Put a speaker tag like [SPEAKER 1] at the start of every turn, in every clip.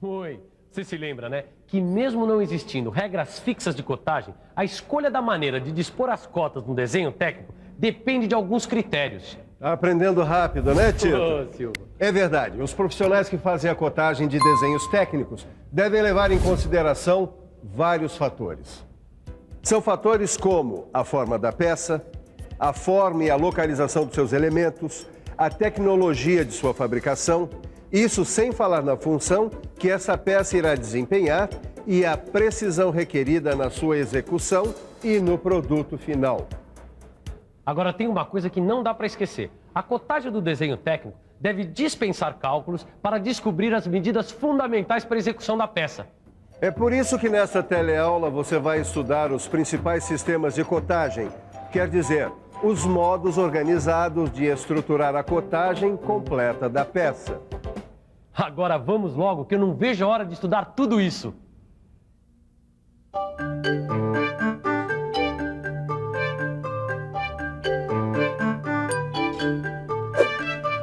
[SPEAKER 1] Oi, você se lembra, né? Que mesmo não existindo regras fixas de cotagem, a escolha da maneira de dispor as cotas no desenho técnico depende de alguns critérios.
[SPEAKER 2] Tá aprendendo rápido, né, Tito?
[SPEAKER 1] Ô, Silva.
[SPEAKER 2] É verdade. Os profissionais que fazem a cotagem de desenhos técnicos devem levar em consideração vários fatores. São fatores como a forma da peça, a forma e a localização dos seus elementos, a tecnologia de sua fabricação, isso sem falar na função que essa peça irá desempenhar e a precisão requerida na sua execução e no produto final.
[SPEAKER 1] Agora tem uma coisa que não dá para esquecer. A cotagem do desenho técnico deve dispensar cálculos para descobrir as medidas fundamentais para a execução da peça.
[SPEAKER 2] É por isso que nesta teleaula você vai estudar os principais sistemas de cotagem, quer dizer, os modos organizados de estruturar a cotagem completa da peça.
[SPEAKER 1] Agora vamos logo, que eu não vejo a hora de estudar tudo isso.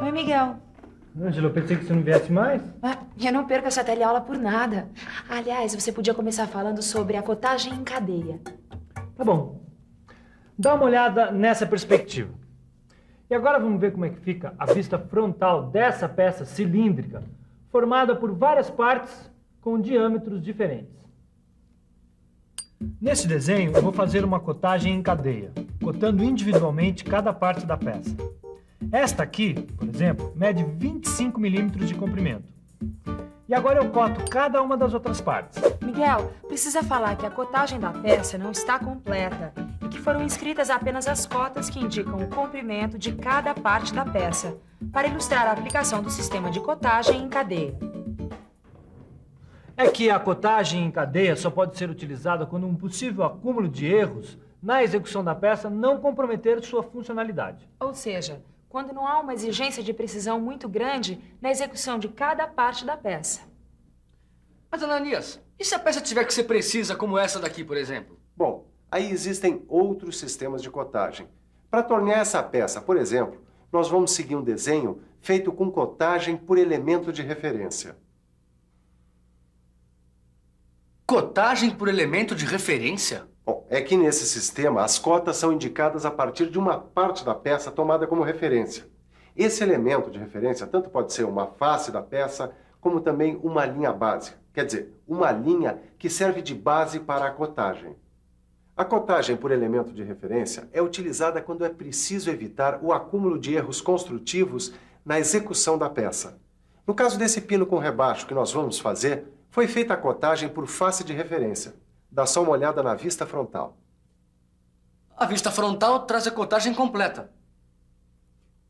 [SPEAKER 3] Oi, Miguel.
[SPEAKER 4] Ângela, eu pensei que você não viesse mais.
[SPEAKER 3] Eu não perco essa teleaula por nada. Aliás, você podia começar falando sobre a cotagem em cadeia.
[SPEAKER 4] Tá bom. Dá uma olhada nessa perspectiva. E agora vamos ver como é que fica a vista frontal dessa peça cilíndrica, formada por várias partes com diâmetros diferentes. Nesse desenho, eu vou fazer uma cotagem em cadeia, cotando individualmente cada parte da peça. Esta aqui, por exemplo, mede 25 milímetros de comprimento. E agora eu coto cada uma das outras partes.
[SPEAKER 3] Miguel, precisa falar que a cotagem da peça não está completa e que foram inscritas apenas as cotas que indicam o comprimento de cada parte da peça, para ilustrar a aplicação do sistema de cotagem em cadeia.
[SPEAKER 4] É que a cotagem em cadeia só pode ser utilizada quando um possível acúmulo de erros na execução da peça não comprometer sua funcionalidade.
[SPEAKER 3] Ou seja, quando não há uma exigência de precisão muito grande na execução de cada parte da peça.
[SPEAKER 5] Mas, Ananias, e se a peça tiver que ser precisa, como essa daqui, por exemplo?
[SPEAKER 2] Bom, aí existem outros sistemas de cotagem. Para tornear essa peça, por exemplo, nós vamos seguir um desenho feito com cotagem por elemento de referência.
[SPEAKER 5] Cotagem por elemento de referência?
[SPEAKER 2] Bom, é que nesse sistema as cotas são indicadas a partir de uma parte da peça tomada como referência. Esse elemento de referência tanto pode ser uma face da peça, como também uma linha básica. Quer dizer, uma linha que serve de base para a cotagem. A cotagem por elemento de referência é utilizada quando é preciso evitar o acúmulo de erros construtivos na execução da peça. No caso desse pino com rebaixo que nós vamos fazer, foi feita a cotagem por face de referência. Dá só uma olhada na vista frontal.
[SPEAKER 5] A vista frontal traz a cotagem completa.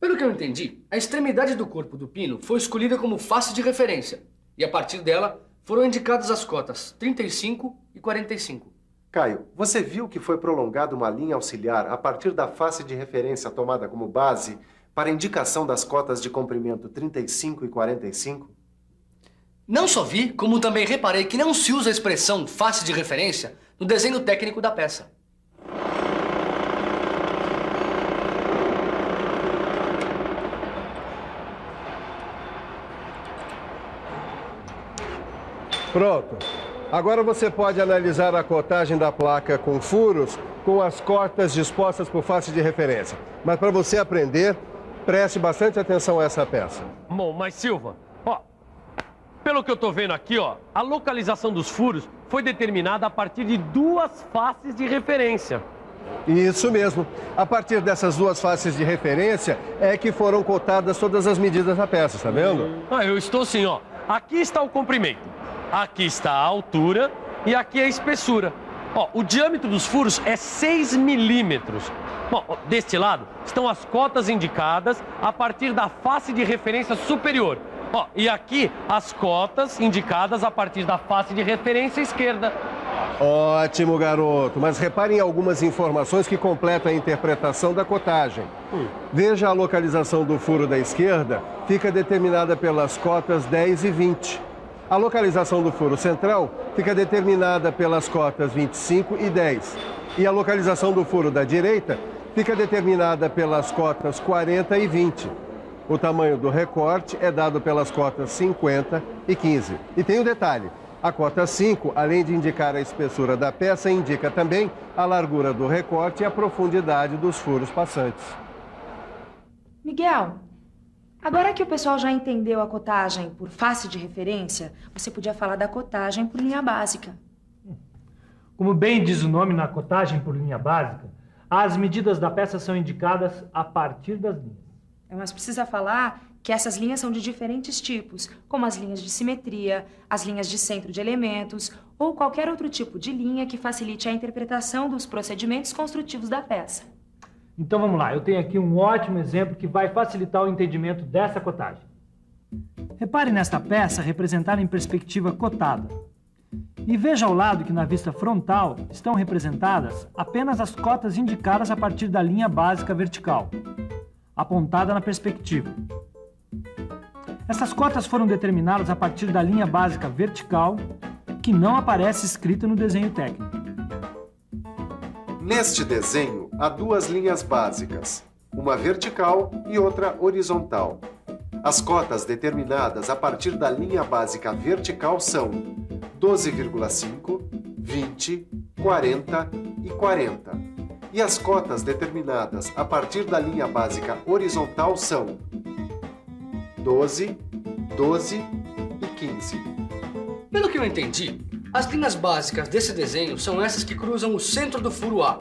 [SPEAKER 5] Pelo que eu entendi, a extremidade do corpo do pino foi escolhida como face de referência. E a partir dela foram indicadas as cotas 35 e 45.
[SPEAKER 2] Caio, você viu que foi prolongada uma linha auxiliar a partir da face de referência tomada como base para indicação das cotas de comprimento 35 e 45?
[SPEAKER 5] Não só vi, como também reparei que não se usa a expressão face de referência no desenho técnico da peça.
[SPEAKER 2] Pronto. Agora você pode analisar a cotagem da placa com furos com as cotas dispostas por face de referência. Mas para você aprender, preste bastante atenção a essa peça.
[SPEAKER 1] Bom, mas Silva, pelo que eu tô vendo aqui, a localização dos furos foi determinada a partir de duas faces de referência.
[SPEAKER 2] Isso mesmo. A partir dessas duas faces de referência é que foram cotadas todas as medidas da peça, tá vendo?
[SPEAKER 1] Eu estou assim, Aqui está o comprimento, aqui está a altura e aqui a espessura. O diâmetro dos furos é 6 milímetros. Bom, deste lado estão as cotas indicadas a partir da face de referência superior. E aqui as cotas indicadas a partir da face de referência esquerda.
[SPEAKER 2] Ótimo, garoto. Mas reparem em algumas informações que completam a interpretação da cotagem. Veja a localização do furo da esquerda, fica determinada pelas cotas 10 e 20. A localização do furo central fica determinada pelas cotas 25 e 10. E a localização do furo da direita fica determinada pelas cotas 40 e 20. O tamanho do recorte é dado pelas cotas 50 e 15. E tem um detalhe, a cota 5, além de indicar a espessura da peça, indica também a largura do recorte e a profundidade dos furos passantes.
[SPEAKER 3] Miguel, agora que o pessoal já entendeu a cotagem por face de referência, você podia falar da cotagem por linha básica.
[SPEAKER 4] Como bem diz o nome na cotagem por linha básica, as medidas da peça são indicadas a partir das linhas.
[SPEAKER 3] Mas precisa falar que essas linhas são de diferentes tipos, como as linhas de simetria, as linhas de centro de elementos ou qualquer outro tipo de linha que facilite a interpretação dos procedimentos construtivos da peça.
[SPEAKER 4] Então vamos lá, eu tenho aqui um ótimo exemplo que vai facilitar o entendimento dessa cotagem. Repare nesta peça representada em perspectiva cotada. E veja ao lado que na vista frontal estão representadas apenas as cotas indicadas a partir da linha básica vertical, apontada na perspectiva. Essas cotas foram determinadas a partir da linha básica vertical, que não aparece escrita no desenho técnico.
[SPEAKER 2] Neste desenho, há duas linhas básicas, uma vertical e outra horizontal. As cotas determinadas a partir da linha básica vertical são 12,5, 20, 40 e 40. E as cotas determinadas a partir da linha básica horizontal são 12, 12 e 15.
[SPEAKER 5] Pelo que eu entendi, as linhas básicas desse desenho são essas que cruzam o centro do furo A.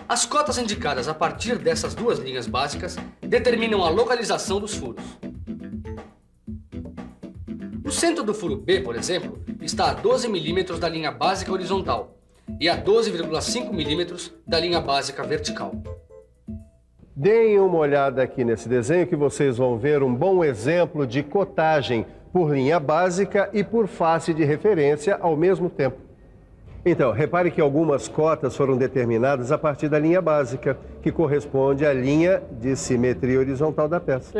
[SPEAKER 5] As cotas indicadas a partir dessas duas linhas básicas determinam a localização dos furos. O centro do furo B, por exemplo, está a 12 milímetros da linha básica horizontal e a 12,5 milímetros da linha básica vertical.
[SPEAKER 2] Deem uma olhada aqui nesse desenho que vocês vão ver um bom exemplo de cotagem por linha básica e por face de referência ao mesmo tempo. Então, repare que algumas cotas foram determinadas a partir da linha básica, que corresponde à linha de simetria horizontal da peça.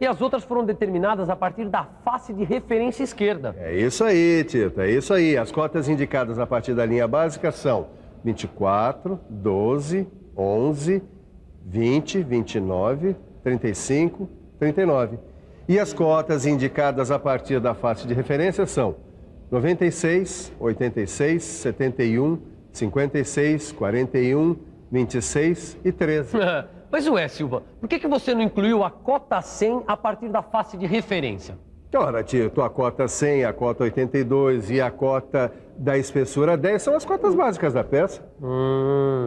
[SPEAKER 1] E as outras foram determinadas a partir da face de referência esquerda.
[SPEAKER 2] É isso aí, Tito, é isso aí. As cotas indicadas a partir da linha básica são 24, 12, 11, 20, 29, 35, 39. E as cotas indicadas a partir da face de referência são 96, 86, 71, 56, 41, 26 e 13.
[SPEAKER 1] Mas ué, Silva, por que você não incluiu a cota 100 a partir da face de referência?
[SPEAKER 2] Ora, Tito, a cota 100, a cota 82 e a cota da espessura 10 são as cotas básicas da peça.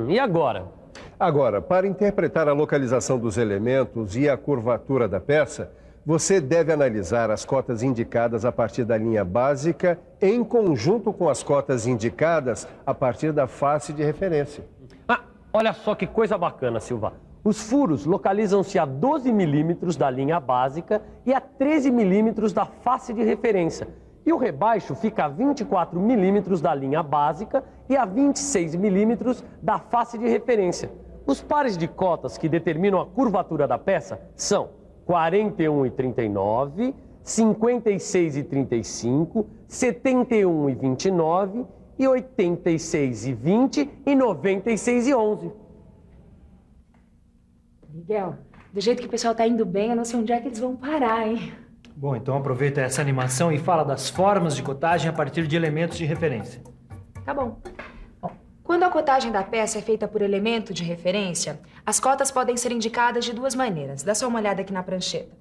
[SPEAKER 1] E agora?
[SPEAKER 2] Agora, para interpretar a localização dos elementos e a curvatura da peça, você deve analisar as cotas indicadas a partir da linha básica em conjunto com as cotas indicadas a partir da face de referência.
[SPEAKER 1] Olha só que coisa bacana, Silva. Os furos localizam-se a 12 milímetros da linha básica e a 13 milímetros da face de referência. E o rebaixo fica a 24 milímetros da linha básica e a 26 milímetros da face de referência. Os pares de cotas que determinam a curvatura da peça são 41,39, 56,35, 71,29 e 86,20 e 96,11.
[SPEAKER 3] Miguel, do jeito que o pessoal tá indo bem, eu não sei onde é que eles vão parar, hein?
[SPEAKER 4] Bom, então aproveita essa animação e fala das formas de cotagem a partir de elementos de referência.
[SPEAKER 3] Tá bom. Quando a cotagem da peça é feita por elemento de referência, as cotas podem ser indicadas de duas maneiras. Dá só uma olhada aqui na prancheta.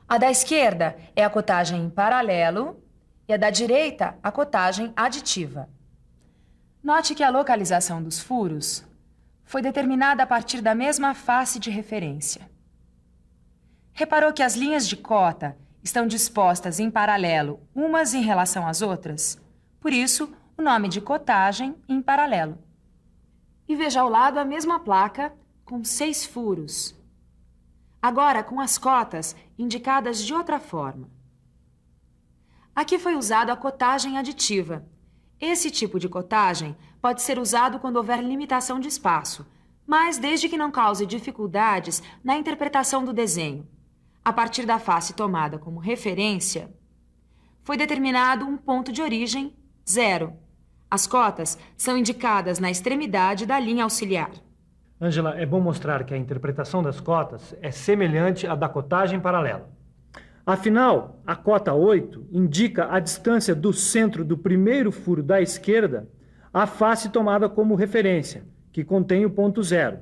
[SPEAKER 3] A da esquerda é a cotagem em paralelo e a da direita, a cotagem aditiva. Note que a localização dos furos foi determinada a partir da mesma face de referência. Reparou que as linhas de cota estão dispostas em paralelo umas em relação às outras? Por isso, o nome de cotagem em paralelo. E veja ao lado a mesma placa com 6 furos. Agora com as cotas indicadas de outra forma. Aqui foi usado a cotagem aditiva. Esse tipo de cotagem pode ser usado quando houver limitação de espaço, mas desde que não cause dificuldades na interpretação do desenho. A partir da face tomada como referência, foi determinado um ponto de origem 0. As cotas são indicadas na extremidade da linha auxiliar.
[SPEAKER 4] Ângela, é bom mostrar que a interpretação das cotas é semelhante à da cotagem paralela. Afinal, a cota 8 indica a distância do centro do primeiro furo da esquerda à face tomada como referência, que contém o ponto 0.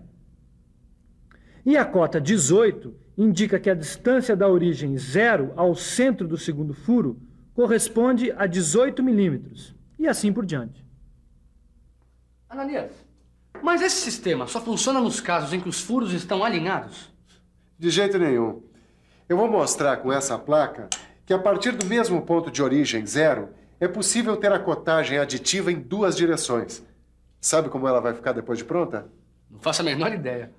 [SPEAKER 4] E a cota 18 indica que a distância da origem 0 ao centro do segundo furo corresponde a 18 milímetros, e assim por diante.
[SPEAKER 5] Ananias, mas esse sistema só funciona nos casos em que os furos estão alinhados?
[SPEAKER 2] De jeito nenhum. Eu vou mostrar com essa placa que a partir do mesmo ponto de origem 0, é possível ter a cotagem aditiva em duas direções. Sabe como ela vai ficar depois de pronta?
[SPEAKER 5] Não faço a menor ideia.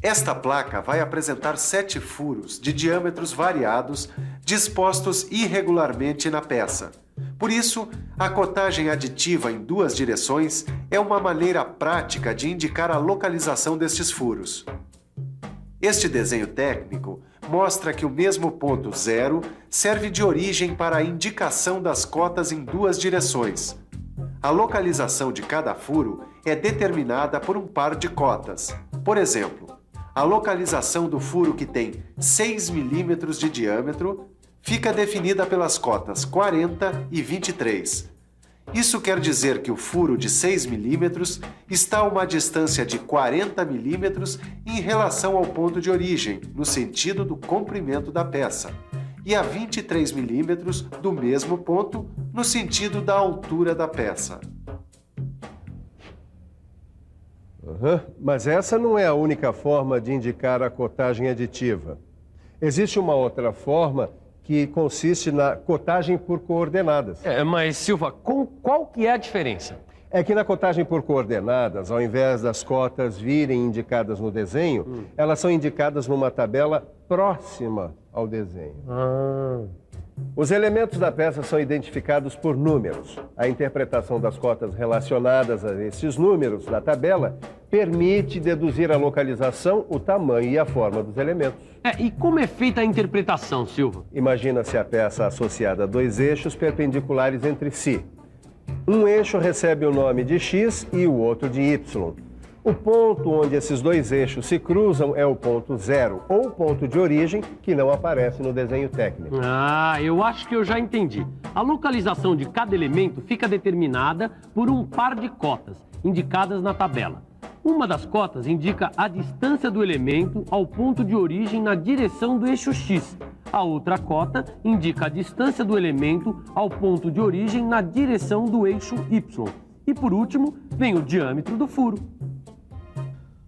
[SPEAKER 2] Esta placa vai apresentar 7 furos de diâmetros variados dispostos irregularmente na peça. Por isso, a cotagem aditiva em duas direções é uma maneira prática de indicar a localização destes furos. Este desenho técnico mostra que o mesmo ponto 0 serve de origem para a indicação das cotas em duas direções. A localização de cada furo é determinada por um par de cotas. Por exemplo, a localização do furo que tem 6 milímetros de diâmetro fica definida pelas cotas 40 e 23. Isso quer dizer que o furo de 6 milímetros está a uma distância de 40 milímetros em relação ao ponto de origem, no sentido do comprimento da peça, e a 23 milímetros do mesmo ponto, no sentido da altura da peça.
[SPEAKER 6] Mas essa não é a única forma de indicar a cotagem aditiva. Existe uma outra forma que consiste na cotagem por coordenadas.
[SPEAKER 1] Mas, Silva, qual que é a diferença?
[SPEAKER 6] É que na cotagem por coordenadas, ao invés das cotas virem indicadas no desenho, elas são indicadas numa tabela próxima ao desenho. Os elementos da peça são identificados por números. A interpretação das cotas relacionadas a esses números na tabela permite deduzir a localização, o tamanho e a forma dos elementos.
[SPEAKER 1] E como é feita a interpretação, Silva?
[SPEAKER 6] Imagina-se a peça associada a dois eixos perpendiculares entre si. Um eixo recebe o nome de X e o outro de Y. O ponto onde esses dois eixos se cruzam é o ponto 0, ou ponto de origem, que não aparece no desenho técnico.
[SPEAKER 1] Eu acho que eu já entendi. A localização de cada elemento fica determinada por um par de cotas, indicadas na tabela. Uma das cotas indica a distância do elemento ao ponto de origem na direção do eixo X. A outra cota indica a distância do elemento ao ponto de origem na direção do eixo Y. E por último, vem o diâmetro do furo.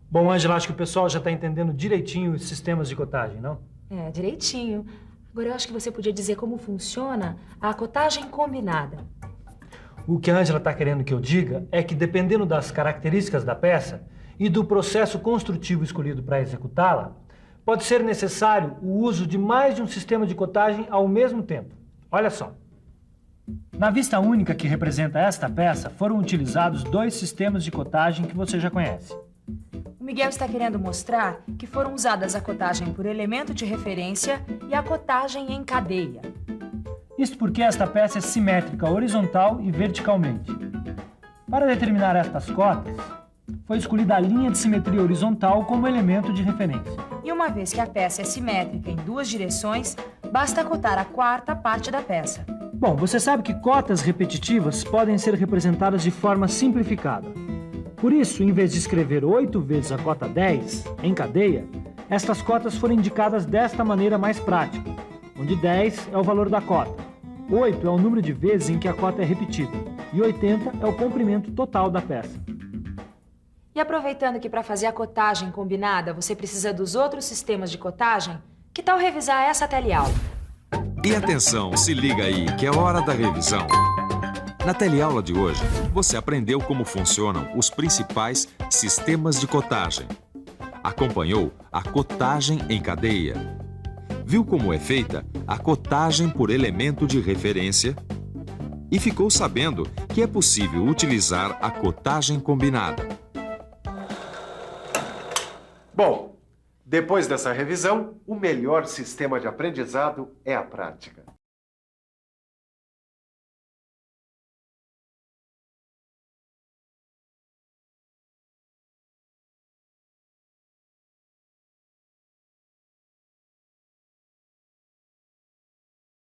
[SPEAKER 4] Bom, Ângela, acho que o pessoal já está entendendo direitinho os sistemas de cotagem, não?
[SPEAKER 3] Direitinho. Agora eu acho que você podia dizer como funciona a cotagem combinada.
[SPEAKER 4] O que a Ângela está querendo que eu diga é que, dependendo das características da peça e do processo construtivo escolhido para executá-la, pode ser necessário o uso de mais de um sistema de cotagem ao mesmo tempo. Olha só. Na vista única que representa esta peça, foram utilizados dois sistemas de cotagem que você já conhece.
[SPEAKER 3] O Miguel está querendo mostrar que foram usadas a cotagem por elemento de referência e a cotagem em cadeia.
[SPEAKER 4] Isto porque esta peça é simétrica horizontal e verticalmente. Para determinar estas cotas, foi escolhida a linha de simetria horizontal como elemento de referência.
[SPEAKER 3] E uma vez que a peça é simétrica em duas direções, basta cotar a quarta parte da peça.
[SPEAKER 4] Bom, você sabe que cotas repetitivas podem ser representadas de forma simplificada. Por isso, em vez de escrever 8 vezes a cota 10 em cadeia, estas cotas foram indicadas desta maneira mais prática, onde 10 é o valor da cota, 8 é o número de vezes em que a cota é repetida e 80 é o comprimento total da peça.
[SPEAKER 3] E aproveitando que para fazer a cotagem combinada você precisa dos outros sistemas de cotagem, que tal revisar essa teleaula?
[SPEAKER 7] E atenção, se liga aí que é hora da revisão. Na teleaula de hoje, você aprendeu como funcionam os principais sistemas de cotagem. Acompanhou a cotagem em cadeia. Viu como é feita a cotagem por elemento de referência? E ficou sabendo que é possível utilizar a cotagem combinada.
[SPEAKER 2] Bom, depois dessa revisão, o melhor sistema de aprendizado é a prática.